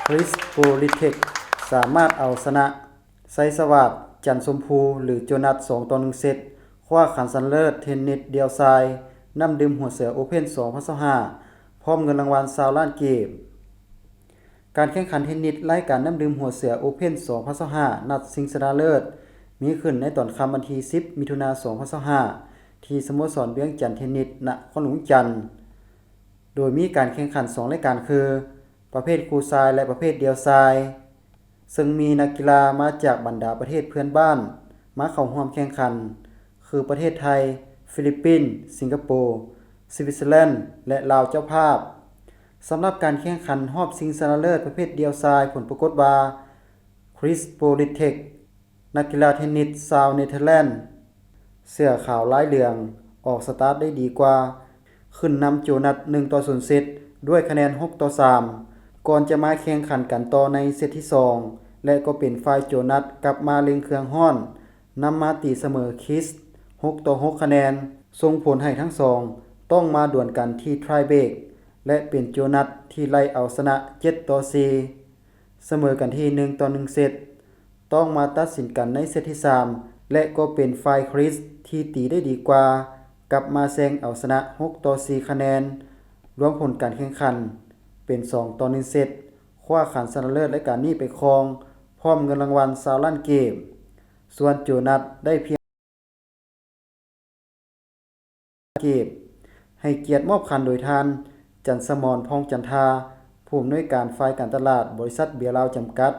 คริสโปลิเทคสามารถเอาชนะไซสวัสดิ์จันทร์ชมพูหรือโจนัส2-1 เซตคว้าขันชนะเลิศเทนนิสเดี่ยวชายน้ำดื่มหัวเสือโอเพ่น2025พร้อมเงินรางวัล20ล้านกีบการแข่งขันเทนนิสรายการน้ำดื่มหัวเสือโอเพ่น2025นัดชิงชนะเลิศมีขึ้นในตอนค่ำวันที่10มิถุนายน2025ที่สโมสรเวียงจันทน์เทนนิสนครหลวงจันทน์โดยมีการแข่งขัน2รายการคือประเภทคู่ชายและประเภทเดี่ยวชายซึ่งมีนักกีฬามาจากบรรดาประเทศเพื่อนบ้านมาเข้าร่วมแข่งขันคือประเทศไทยฟิลิปปินส์สิงคโปร์สวิตเซอร์แลนด์และลาวเจ้าภาพสำหรับการแข่งขันรอบชิงชนะเลิศประเภทเดี่ยวชายผลปรากฏว่าคริสโปลิเทคนักกีฬาเทนนิสชาวเนเธอร์แลนด์เสื้อขาวลายเหลืองออกสตาร์ทได้ดีกว่าขึ้นนำโจนัส1-0 เซตด้วยคะแนน6-3ก่อนจะมาแข่งขันกันต่อในเซตที่2และก็เป็นฝ่ายโจนัสกลับมาเร่งเครื่องร้อนนำมาตีเสมอคริส6-6คะแนนส่งผลให้ทั้งสองต้องมาดวลกันที่ไทเบรกและเป็นโจนัสที่ไล่เอาชนะ7-4เสมอกันที่1-1 เซตต้องมาตัดสินกันในเซตที่3และก็เป็นฝ่ายคริสที่ตีได้ดีกว่ากลับมาแซงเอาชนะ6-4คะแนนรวมผลการแข่งขันเป็น2-1 เซตคว้าขันชนะเลิศรายการนี้ไปครองพร้อมเงินรางวัล20ล้านกีบส่วนโจนัสได้เพียงกีบให้เกียรติมอบขันโดยทานจันทร์สมรพองจันทาผู้อำนวยการฝ่ายการตลาดบริษัทเบียร์ลาวจำกัด